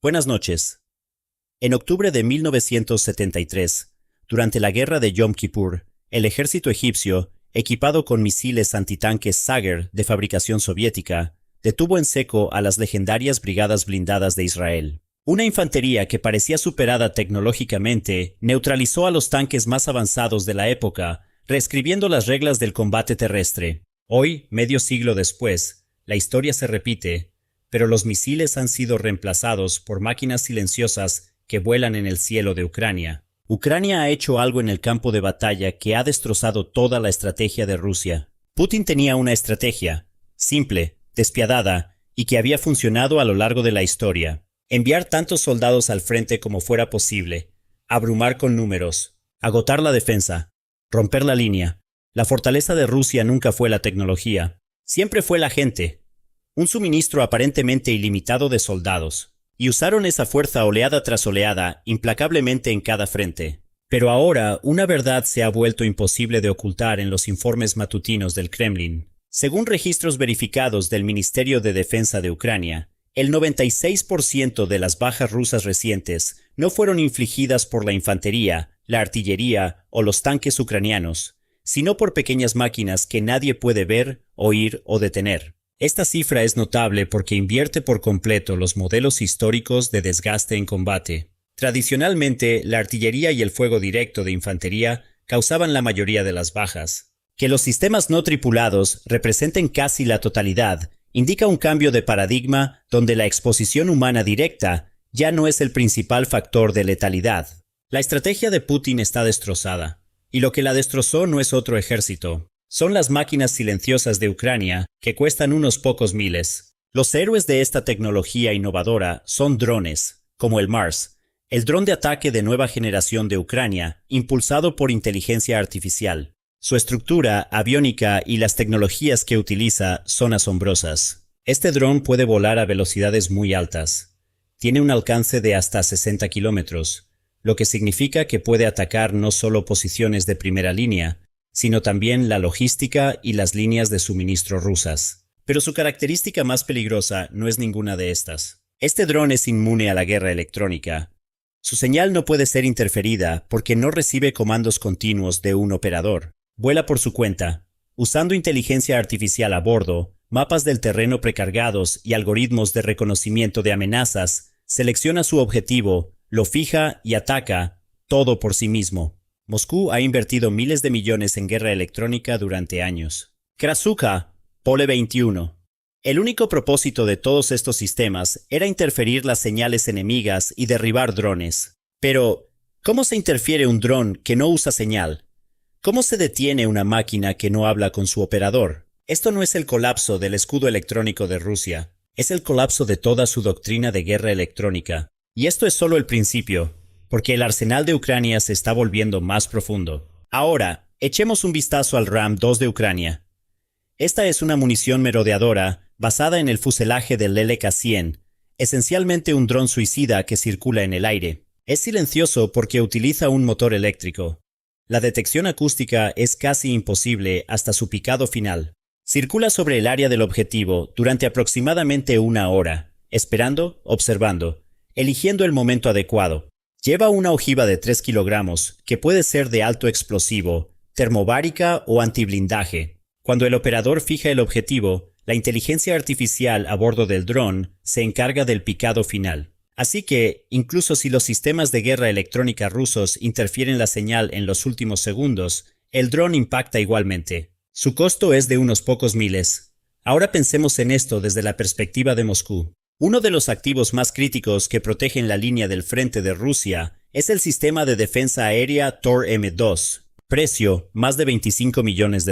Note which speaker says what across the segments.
Speaker 1: Buenas noches. En octubre de 1973, durante la guerra de Yom Kippur, el ejército egipcio, equipado con misiles antitanques Sager de fabricación soviética, detuvo en seco a las legendarias Brigadas Blindadas de Israel. Una infantería que parecía superada tecnológicamente neutralizó a los tanques más avanzados de la época, reescribiendo las reglas del combate terrestre. Hoy, medio siglo después, la historia se repite, pero los misiles han sido reemplazados por máquinas silenciosas que vuelan en el cielo de Ucrania. Ucrania ha hecho algo en el campo de batalla que ha destrozado toda la estrategia de Rusia. Putin tenía una estrategia, simple, despiadada, y que había funcionado a lo largo de la historia. Enviar tantos soldados al frente como fuera posible, abrumar con números, agotar la defensa, romper la línea. La fortaleza de Rusia nunca fue la tecnología, siempre fue la gente. Un suministro aparentemente ilimitado de soldados, y usaron esa fuerza oleada tras oleada, implacablemente en cada frente. Pero ahora, una verdad se ha vuelto imposible de ocultar en los informes matutinos del Kremlin. Según registros verificados del Ministerio de Defensa de Ucrania, el 96% de las bajas rusas recientes no fueron infligidas por la infantería, la artillería o los tanques ucranianos, sino por pequeñas máquinas que nadie puede ver, oír o detener. Esta cifra es notable porque invierte por completo los modelos históricos de desgaste en combate. Tradicionalmente, la artillería y el fuego directo de infantería causaban la mayoría de las bajas. Que los sistemas no tripulados representen casi la totalidad indica un cambio de paradigma donde la exposición humana directa ya no es el principal factor de letalidad. La estrategia de Putin está destrozada, y lo que la destrozó no es otro ejército. Son las máquinas silenciosas de Ucrania, que cuestan unos pocos miles. Los héroes de esta tecnología innovadora son drones, como el Mars, el dron de ataque de nueva generación de Ucrania, impulsado por inteligencia artificial. Su estructura, aviónica y las tecnologías que utiliza son asombrosas. Este dron puede volar a velocidades muy altas. Tiene un alcance de hasta 60 kilómetros, lo que significa que puede atacar no solo posiciones de primera línea, sino también la logística y las líneas de suministro rusas. Pero su característica más peligrosa no es ninguna de estas. Este dron es inmune a la guerra electrónica. Su señal no puede ser interferida porque no recibe comandos continuos de un operador. Vuela por su cuenta, usando inteligencia artificial a bordo, mapas del terreno precargados y algoritmos de reconocimiento de amenazas, selecciona su objetivo, lo fija y ataca, todo por sí mismo. Moscú ha invertido miles de millones en guerra electrónica durante años. Krasuka, Pole 21. El único propósito de todos estos sistemas era interferir las señales enemigas y derribar drones. Pero, ¿cómo se interfiere un dron que no usa señal? ¿Cómo se detiene una máquina que no habla con su operador? Esto no es el colapso del escudo electrónico de Rusia, es el colapso de toda su doctrina de guerra electrónica. Y esto es solo el principio, porque el arsenal de Ucrania se está volviendo más profundo. Ahora, echemos un vistazo al RAM-2 de Ucrania. Esta es una munición merodeadora basada en el fuselaje del LK-100, esencialmente un dron suicida que circula en el aire. Es silencioso porque utiliza un motor eléctrico. La detección acústica es casi imposible hasta su picado final. Circula sobre el área del objetivo durante aproximadamente una hora, esperando, observando, eligiendo el momento adecuado. Lleva una ojiva de 3 kilogramos, que puede ser de alto explosivo, termobárica o antiblindaje. Cuando el operador fija el objetivo, la inteligencia artificial a bordo del dron se encarga del picado final. Así que, incluso si los sistemas de guerra electrónica rusos interfieren la señal en los últimos segundos, el dron impacta igualmente. Su costo es de unos pocos miles. Ahora pensemos en esto desde la perspectiva de Moscú. Uno de los activos más críticos que protegen la línea del frente de Rusia es el sistema de defensa aérea Tor-M2. Precio, más de $25 millones.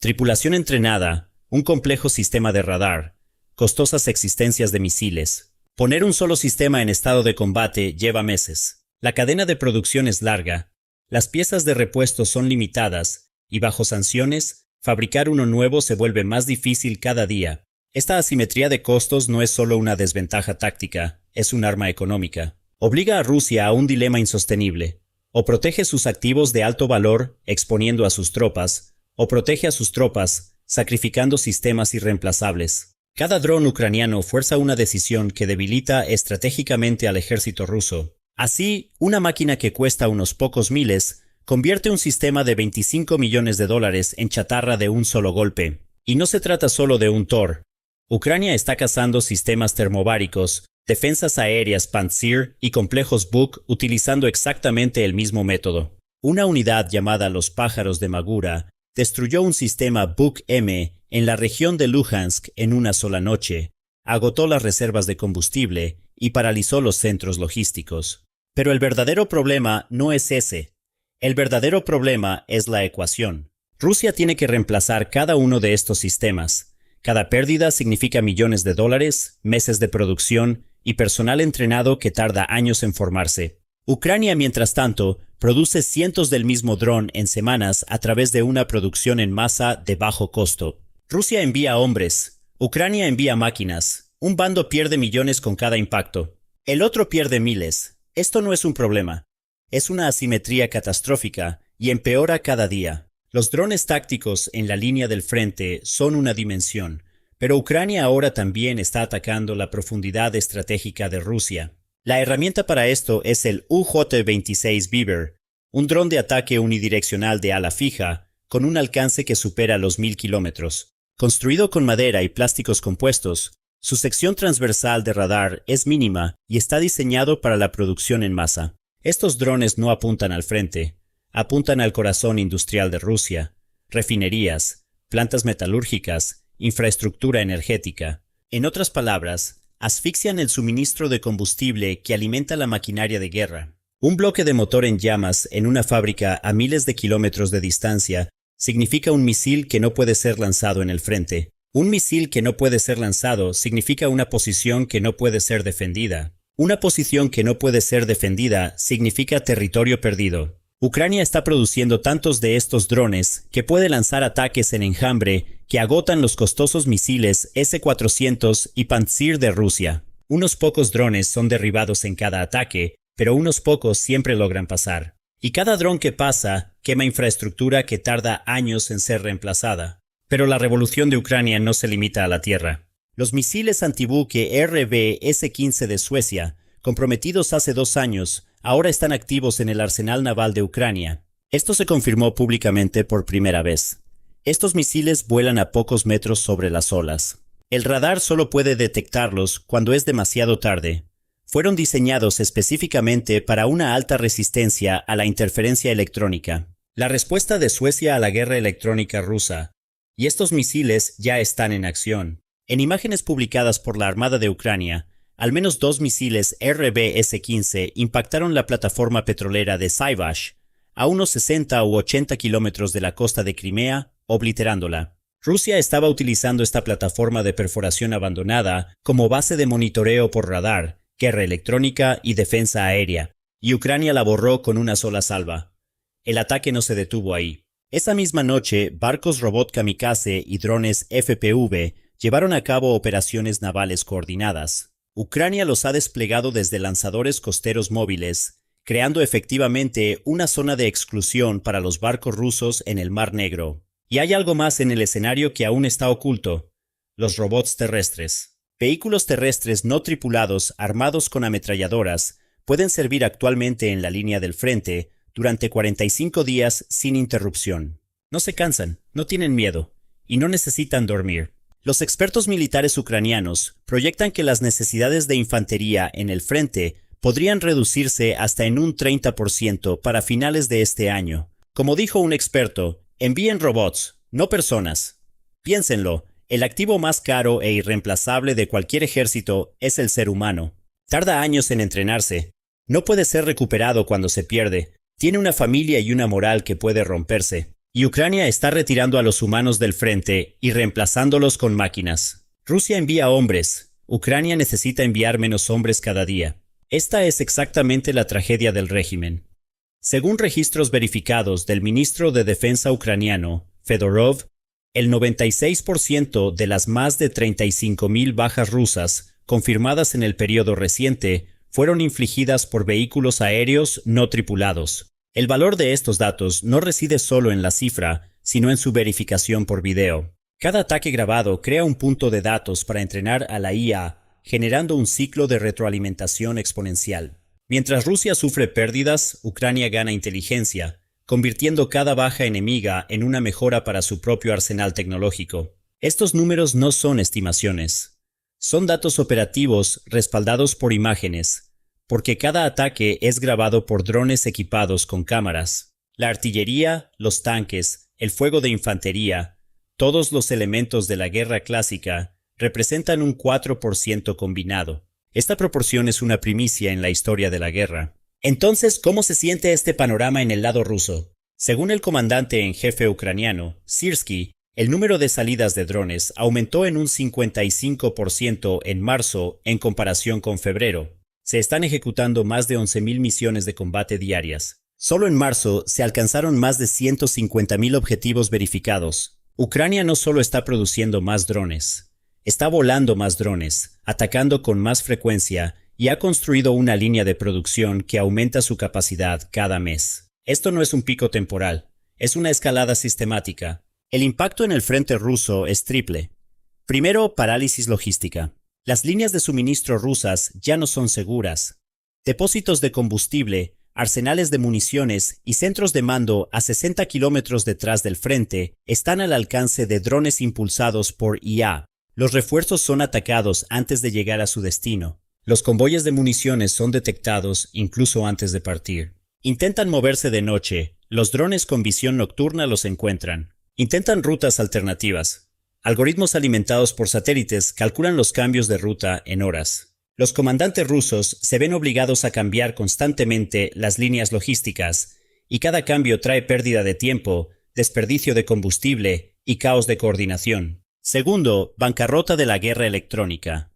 Speaker 1: Tripulación entrenada, un complejo sistema de radar, costosas existencias de misiles. Poner un solo sistema en estado de combate lleva meses. La cadena de producción es larga, las piezas de repuesto son limitadas y bajo sanciones, fabricar uno nuevo se vuelve más difícil cada día. Esta asimetría de costos no es solo una desventaja táctica, es un arma económica. Obliga a Rusia a un dilema insostenible. O protege sus activos de alto valor, exponiendo a sus tropas, o protege a sus tropas, sacrificando sistemas irreemplazables. Cada dron ucraniano fuerza una decisión que debilita estratégicamente al ejército ruso. Así, una máquina que cuesta unos pocos miles convierte un sistema de 25 millones de dólares en chatarra de un solo golpe. Y no se trata solo de un Tor. Ucrania está cazando sistemas termobáricos, defensas aéreas Pantsir y complejos Buk utilizando exactamente el mismo método. Una unidad llamada los Pájaros de Magura destruyó un sistema Buk-M en la región de Luhansk en una sola noche, agotó las reservas de combustible y paralizó los centros logísticos. Pero el verdadero problema no es ese. El verdadero problema es la ecuación. Rusia tiene que reemplazar cada uno de estos sistemas. Cada pérdida significa millones de dólares, meses de producción y personal entrenado que tarda años en formarse. Ucrania, mientras tanto, produce cientos del mismo dron en semanas a través de una producción en masa de bajo costo. Rusia envía hombres, Ucrania envía máquinas. Un bando pierde millones con cada impacto. El otro pierde miles. Esto no es un problema. Es una asimetría catastrófica y empeora cada día. Los drones tácticos en la línea del frente son una dimensión, pero Ucrania ahora también está atacando la profundidad estratégica de Rusia. La herramienta para esto es el UJ-26 Beaver, un dron de ataque unidireccional de ala fija con un alcance que supera los 1000 kilómetros. Construido con madera y plásticos compuestos, su sección transversal de radar es mínima y está diseñado para la producción en masa. Estos drones no apuntan al frente, apuntan al corazón industrial de Rusia, refinerías, plantas metalúrgicas, infraestructura energética. En otras palabras, asfixian el suministro de combustible que alimenta la maquinaria de guerra. Un bloque de motor en llamas en una fábrica a miles de kilómetros de distancia significa un misil que no puede ser lanzado en el frente. Un misil que no puede ser lanzado significa una posición que no puede ser defendida. Una posición que no puede ser defendida significa territorio perdido. Ucrania está produciendo tantos de estos drones que puede lanzar ataques en enjambre que agotan los costosos misiles S-400 y Pantsir de Rusia. Unos pocos drones son derribados en cada ataque, pero unos pocos siempre logran pasar. Y cada dron que pasa quema infraestructura que tarda años en ser reemplazada. Pero la revolución de Ucrania no se limita a la tierra. Los misiles antibuque RB-S-15 de Suecia, comprometidos hace 2 años, ahora están activos en el arsenal naval de Ucrania. Esto se confirmó públicamente por primera vez. Estos misiles vuelan a pocos metros sobre las olas. El radar solo puede detectarlos cuando es demasiado tarde. Fueron diseñados específicamente para una alta resistencia a la interferencia electrónica. La respuesta de Suecia a la guerra electrónica rusa. Y estos misiles ya están en acción. En imágenes publicadas por la Armada de Ucrania, al menos 2 misiles RB-S-15 impactaron la plataforma petrolera de Saivash, a unos 60 u 80 kilómetros de la costa de Crimea, obliterándola. Rusia estaba utilizando esta plataforma de perforación abandonada como base de monitoreo por radar, guerra electrónica y defensa aérea, y Ucrania la borró con una sola salva. El ataque no se detuvo ahí. Esa misma noche, barcos robot kamikaze y drones FPV llevaron a cabo operaciones navales coordinadas. Ucrania los ha desplegado desde lanzadores costeros móviles, creando efectivamente una zona de exclusión para los barcos rusos en el Mar Negro. Y hay algo más en el escenario que aún está oculto: los robots terrestres. Vehículos terrestres no tripulados armados con ametralladoras pueden servir actualmente en la línea del frente durante 45 días sin interrupción. No se cansan, no tienen miedo y no necesitan dormir. Los expertos militares ucranianos proyectan que las necesidades de infantería en el frente podrían reducirse hasta en un 30% para finales de este año. Como dijo un experto, envíen robots, no personas. Piénsenlo, el activo más caro e irreemplazable de cualquier ejército es el ser humano. Tarda años en entrenarse. No puede ser recuperado cuando se pierde. Tiene una familia y una moral que puede romperse. Y Ucrania está retirando a los humanos del frente y reemplazándolos con máquinas. Rusia envía hombres. Ucrania necesita enviar menos hombres cada día. Esta es exactamente la tragedia del régimen. Según registros verificados del ministro de Defensa ucraniano, Fedorov, el 96% de las más de 35,000 bajas rusas confirmadas en el periodo reciente fueron infligidas por vehículos aéreos no tripulados. El valor de estos datos no reside solo en la cifra, sino en su verificación por video. Cada ataque grabado crea un punto de datos para entrenar a la IA, generando un ciclo de retroalimentación exponencial. Mientras Rusia sufre pérdidas, Ucrania gana inteligencia, convirtiendo cada baja enemiga en una mejora para su propio arsenal tecnológico. Estos números no son estimaciones. Son datos operativos respaldados por imágenes, porque cada ataque es grabado por drones equipados con cámaras. La artillería, los tanques, el fuego de infantería, todos los elementos de la guerra clásica representan un 4% combinado. Esta proporción es una primicia en la historia de la guerra. Entonces, ¿cómo se siente este panorama en el lado ruso? Según el comandante en jefe ucraniano, Syrskyi, el número de salidas de drones aumentó en un 55% en marzo en comparación con febrero. Se están ejecutando más de 11.000 misiones de combate diarias. Solo en marzo se alcanzaron más de 150.000 objetivos verificados. Ucrania no solo está produciendo más drones, está volando más drones, atacando con más frecuencia y ha construido una línea de producción que aumenta su capacidad cada mes. Esto no es un pico temporal, es una escalada sistemática. El impacto en el frente ruso es triple. Primero, parálisis logística. Las líneas de suministro rusas ya no son seguras. Depósitos de combustible, arsenales de municiones y centros de mando a 60 kilómetros detrás del frente están al alcance de drones impulsados por IA. Los refuerzos son atacados antes de llegar a su destino. Los convoyes de municiones son detectados incluso antes de partir. Intentan moverse de noche. Los drones con visión nocturna los encuentran. Intentan rutas alternativas. Algoritmos alimentados por satélites calculan los cambios de ruta en horas. Los comandantes rusos se ven obligados a cambiar constantemente las líneas logísticas, y cada cambio trae pérdida de tiempo, desperdicio de combustible y caos de coordinación. Segundo, bancarrota de la guerra electrónica.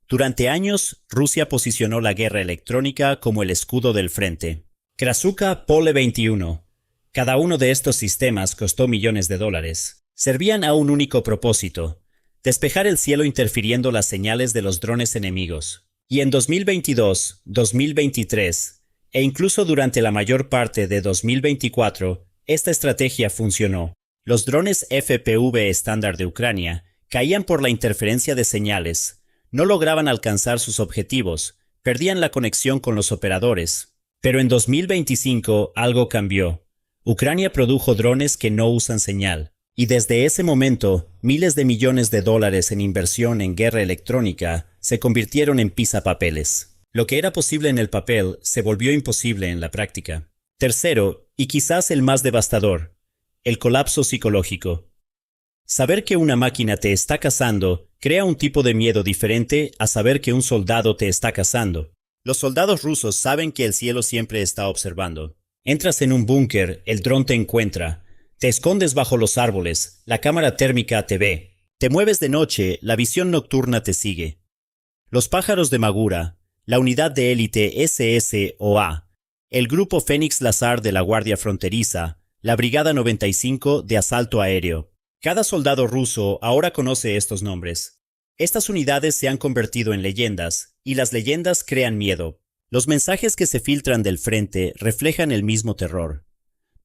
Speaker 1: Durante años, Rusia posicionó la guerra electrónica como el escudo del frente. Krasuka Pole 21. Cada uno de estos sistemas costó millones de dólares. Servían a un único propósito: despejar el cielo interfiriendo las señales de los drones enemigos. Y en 2022, 2023 e incluso durante la mayor parte de 2024, esta estrategia funcionó. Los drones FPV estándar de Ucrania caían por la interferencia de señales, no lograban alcanzar sus objetivos, perdían la conexión con los operadores. Pero en 2025 algo cambió. Ucrania produjo drones que no usan señal, y desde ese momento, miles de millones de dólares en inversión en guerra electrónica se convirtieron en pisapapeles. Lo que era posible en el papel se volvió imposible en la práctica. Tercero, y quizás el más devastador, el colapso psicológico. Saber que una máquina te está cazando crea un tipo de miedo diferente a saber que un soldado te está cazando. Los soldados rusos saben que el cielo siempre está observando. Entras en un búnker, el dron te encuentra. Te escondes bajo los árboles, la cámara térmica te ve. Te mueves de noche, la visión nocturna te sigue. Los pájaros de Magura, la unidad de élite SSOA, el grupo Fénix Lazar de la Guardia Fronteriza, la Brigada 95 de Asalto Aéreo. Cada soldado ruso ahora conoce estos nombres. Estas unidades se han convertido en leyendas, y las leyendas crean miedo. Los mensajes que se filtran del frente reflejan el mismo terror.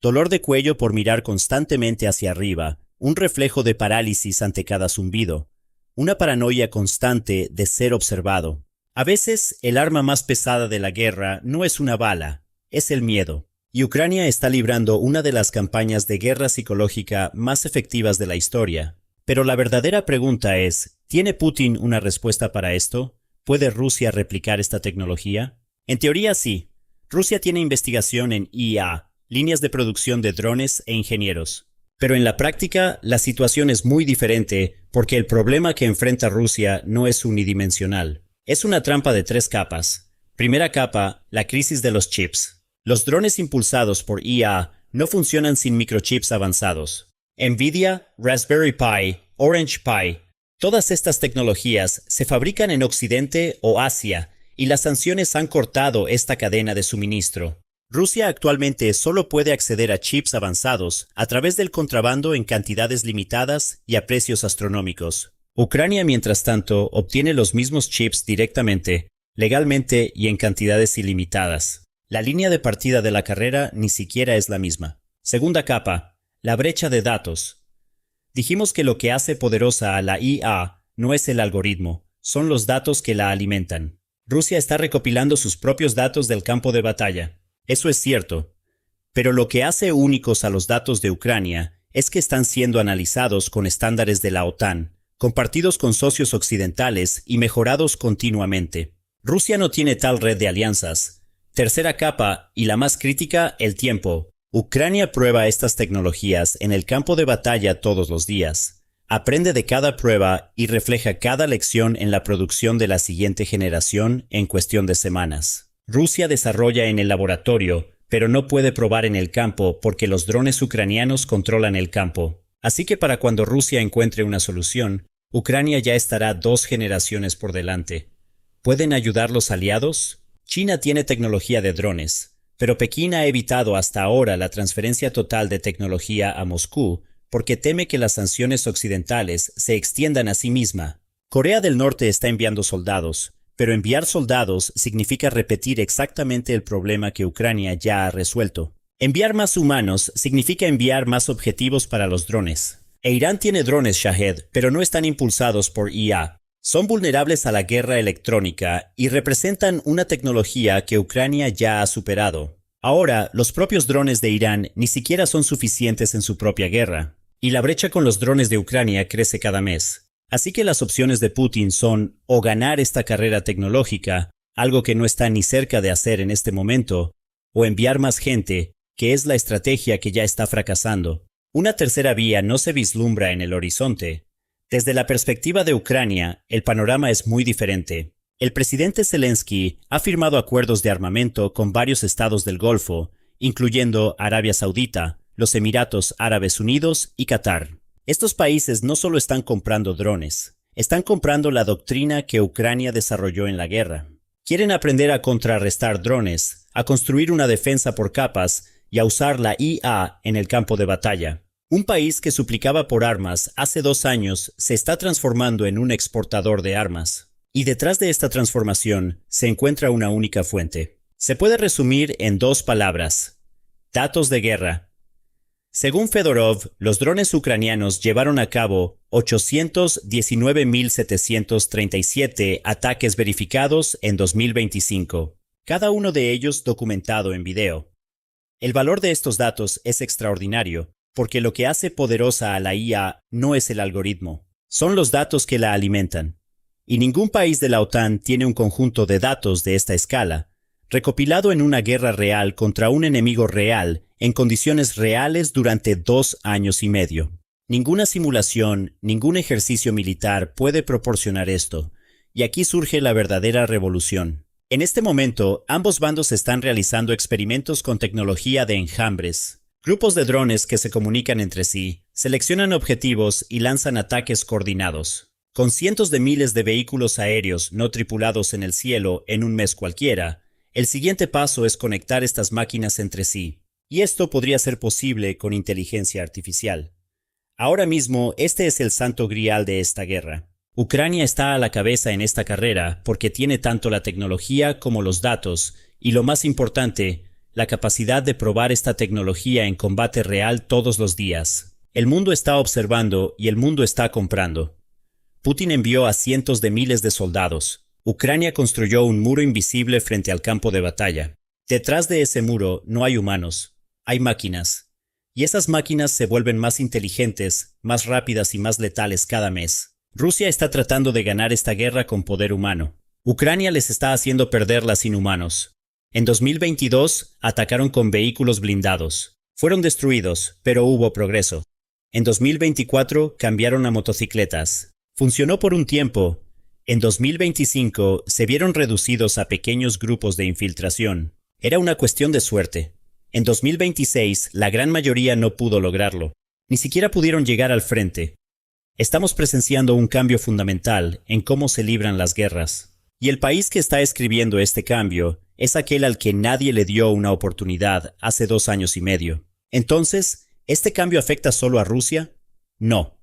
Speaker 1: Dolor de cuello por mirar constantemente hacia arriba, un reflejo de parálisis ante cada zumbido, una paranoia constante de ser observado. A veces, el arma más pesada de la guerra no es una bala, es el miedo. Y Ucrania está librando una de las campañas de guerra psicológica más efectivas de la historia. Pero la verdadera pregunta es, ¿tiene Putin una respuesta para esto? ¿Puede Rusia replicar esta tecnología? En teoría sí. Rusia tiene investigación en IA, líneas de producción de drones e ingenieros. Pero en la práctica, la situación es muy diferente porque el problema que enfrenta Rusia no es unidimensional. Es una trampa de 3 capas. Primera capa, la crisis de los chips. Los drones impulsados por IA no funcionan sin microchips avanzados. Nvidia, Raspberry Pi, Orange Pi, todas estas tecnologías se fabrican en Occidente o Asia, y las sanciones han cortado esta cadena de suministro. Rusia actualmente solo puede acceder a chips avanzados a través del contrabando en cantidades limitadas y a precios astronómicos. Ucrania, mientras tanto, obtiene los mismos chips directamente, legalmente y en cantidades ilimitadas. La línea de partida de la carrera ni siquiera es la misma. Segunda capa, la brecha de datos. Dijimos que lo que hace poderosa a la IA no es el algoritmo, son los datos que la alimentan. Rusia está recopilando sus propios datos del campo de batalla. Eso es cierto. Pero lo que hace únicos a los datos de Ucrania es que están siendo analizados con estándares de la OTAN, compartidos con socios occidentales y mejorados continuamente. Rusia no tiene tal red de alianzas. Tercera capa, y la más crítica, el tiempo. Ucrania prueba estas tecnologías en el campo de batalla todos los días. Aprende de cada prueba y refleja cada lección en la producción de la siguiente generación en cuestión de semanas. Rusia desarrolla en el laboratorio, pero no puede probar en el campo porque los drones ucranianos controlan el campo. Así que para cuando Rusia encuentre una solución, Ucrania ya estará 2 generaciones por delante. ¿Pueden ayudar los aliados? China tiene tecnología de drones, pero Pekín ha evitado hasta ahora la transferencia total de tecnología a Moscú porque teme que las sanciones occidentales se extiendan a sí misma. Corea del Norte está enviando soldados, pero enviar soldados significa repetir exactamente el problema que Ucrania ya ha resuelto. Enviar más humanos significa enviar más objetivos para los drones. E Irán tiene drones Shahed, pero no están impulsados por IA. Son vulnerables a la guerra electrónica y representan una tecnología que Ucrania ya ha superado. Ahora, los propios drones de Irán ni siquiera son suficientes en su propia guerra, y la brecha con los drones de Ucrania crece cada mes. Así que las opciones de Putin son o ganar esta carrera tecnológica, algo que no está ni cerca de hacer en este momento, o enviar más gente, que es la estrategia que ya está fracasando. Una tercera vía no se vislumbra en el horizonte. Desde la perspectiva de Ucrania, el panorama es muy diferente. El presidente Zelensky ha firmado acuerdos de armamento con varios estados del Golfo, incluyendo Arabia Saudita, los Emiratos Árabes Unidos y Qatar. Estos países no solo están comprando drones, están comprando la doctrina que Ucrania desarrolló en la guerra. Quieren aprender a contrarrestar drones, a construir una defensa por capas y a usar la IA en el campo de batalla. Un país que suplicaba por armas hace 2 años se está transformando en un exportador de armas. Y detrás de esta transformación se encuentra una única fuente. Se puede resumir en 2 palabras: datos de guerra. Según Fedorov, los drones ucranianos llevaron a cabo 819.737 ataques verificados en 2025, cada uno de ellos documentado en video. El valor de estos datos es extraordinario, porque lo que hace poderosa a la IA no es el algoritmo, son los datos que la alimentan. Y ningún país de la OTAN tiene un conjunto de datos de esta escala, recopilado en una guerra real contra un enemigo real, en condiciones reales durante 2 años y medio. Ninguna simulación, ningún ejercicio militar puede proporcionar esto, y aquí surge la verdadera revolución. En este momento, ambos bandos están realizando experimentos con tecnología de enjambres. Grupos de drones que se comunican entre sí, seleccionan objetivos y lanzan ataques coordinados. Con cientos de miles de vehículos aéreos no tripulados en el cielo en un mes cualquiera, el siguiente paso es conectar estas máquinas entre sí. Y esto podría ser posible con inteligencia artificial. Ahora mismo, este es el santo grial de esta guerra. Ucrania está a la cabeza en esta carrera porque tiene tanto la tecnología como los datos, y lo más importante, la capacidad de probar esta tecnología en combate real todos los días. El mundo está observando y el mundo está comprando. Putin envió a cientos de miles de soldados. Ucrania construyó un muro invisible frente al campo de batalla. Detrás de ese muro no hay humanos. Hay máquinas, y esas máquinas se vuelven más inteligentes, más rápidas y más letales cada mes. Rusia está tratando de ganar esta guerra con poder humano. Ucrania les está haciendo perderla sin humanos. En 2022 atacaron con vehículos blindados. Fueron destruidos, pero hubo progreso. En 2024 cambiaron a motocicletas. Funcionó por un tiempo. En 2025 se vieron reducidos a pequeños grupos de infiltración. Era una cuestión de suerte. En 2026, la gran mayoría no pudo lograrlo. Ni siquiera pudieron llegar al frente. Estamos presenciando un cambio fundamental en cómo se libran las guerras. Y el país que está escribiendo este cambio es aquel al que nadie le dio una oportunidad hace 2 años y medio. Entonces, ¿este cambio afecta solo a Rusia? No.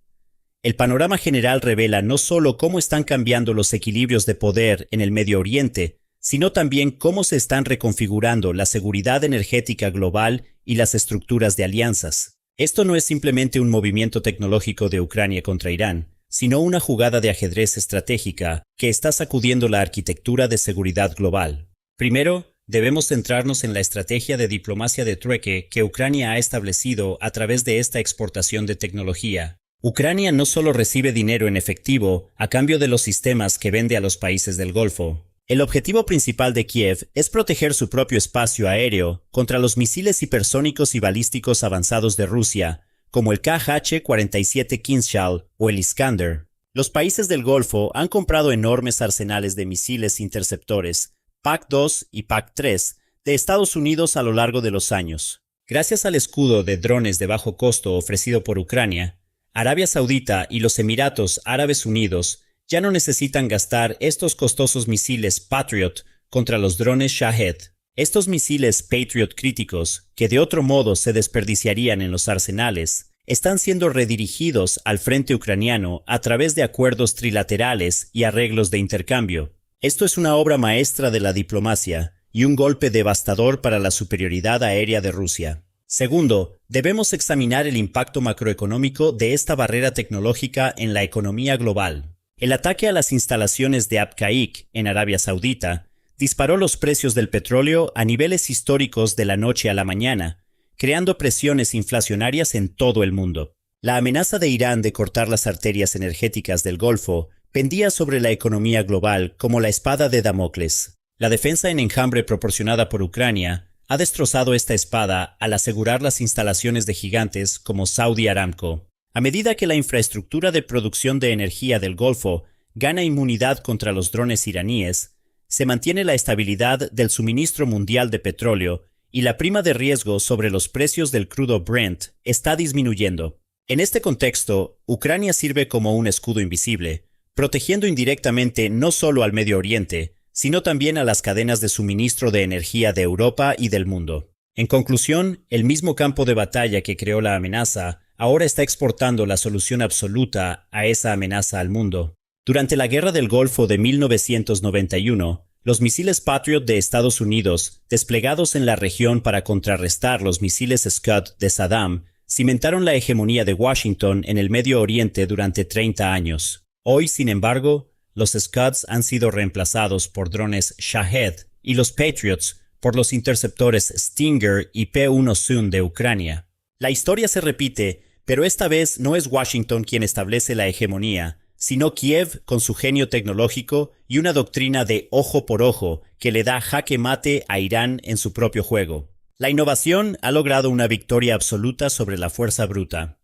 Speaker 1: El panorama general revela no solo cómo están cambiando los equilibrios de poder en el Medio Oriente, sino también cómo se están reconfigurando la seguridad energética global y las estructuras de alianzas. Esto no es simplemente un movimiento tecnológico de Ucrania contra Irán, sino una jugada de ajedrez estratégica que está sacudiendo la arquitectura de seguridad global. Primero, debemos centrarnos en la estrategia de diplomacia de trueque que Ucrania ha establecido a través de esta exportación de tecnología. Ucrania no solo recibe dinero en efectivo a cambio de los sistemas que vende a los países del Golfo. El objetivo principal de Kiev es proteger su propio espacio aéreo contra los misiles hipersónicos y balísticos avanzados de Rusia, como el Kh-47 Kinzhal o el Iskander. Los países del Golfo han comprado enormes arsenales de misiles interceptores, PAC-2 y PAC-3, de Estados Unidos a lo largo de los años. Gracias al escudo de drones de bajo costo ofrecido por Ucrania, Arabia Saudita y los Emiratos Árabes Unidos ya no necesitan gastar estos costosos misiles Patriot contra los drones Shahed. Estos misiles Patriot críticos, que de otro modo se desperdiciarían en los arsenales, están siendo redirigidos al frente ucraniano a través de acuerdos trilaterales y arreglos de intercambio. Esto es una obra maestra de la diplomacia y un golpe devastador para la superioridad aérea de Rusia. Segundo, debemos examinar el impacto macroeconómico de esta barrera tecnológica en la economía global. El ataque a las instalaciones de Abqaiq, en Arabia Saudita, disparó los precios del petróleo a niveles históricos de la noche a la mañana, creando presiones inflacionarias en todo el mundo. La amenaza de Irán de cortar las arterias energéticas del Golfo pendía sobre la economía global como la espada de Damocles. La defensa en enjambre proporcionada por Ucrania ha destrozado esta espada al asegurar las instalaciones de gigantes como Saudi Aramco. A medida que la infraestructura de producción de energía del Golfo gana inmunidad contra los drones iraníes, se mantiene la estabilidad del suministro mundial de petróleo y la prima de riesgo sobre los precios del crudo Brent está disminuyendo. En este contexto, Ucrania sirve como un escudo invisible, protegiendo indirectamente no solo al Medio Oriente, sino también a las cadenas de suministro de energía de Europa y del mundo. En conclusión, el mismo campo de batalla que creó la amenaza ahora está exportando la solución absoluta a esa amenaza al mundo. Durante la Guerra del Golfo de 1991, los misiles Patriot de Estados Unidos, desplegados en la región para contrarrestar los misiles Scud de Saddam, cimentaron la hegemonía de Washington en el Medio Oriente durante 30 años. Hoy, sin embargo, los Scuds han sido reemplazados por drones Shahed y los Patriots por los interceptores Stinger y P-1 Sun de Ucrania. La historia se repite, pero esta vez no es Washington quien establece la hegemonía, sino Kiev con su genio tecnológico y una doctrina de ojo por ojo que le da jaque mate a Irán en su propio juego. La innovación ha logrado una victoria absoluta sobre la fuerza bruta.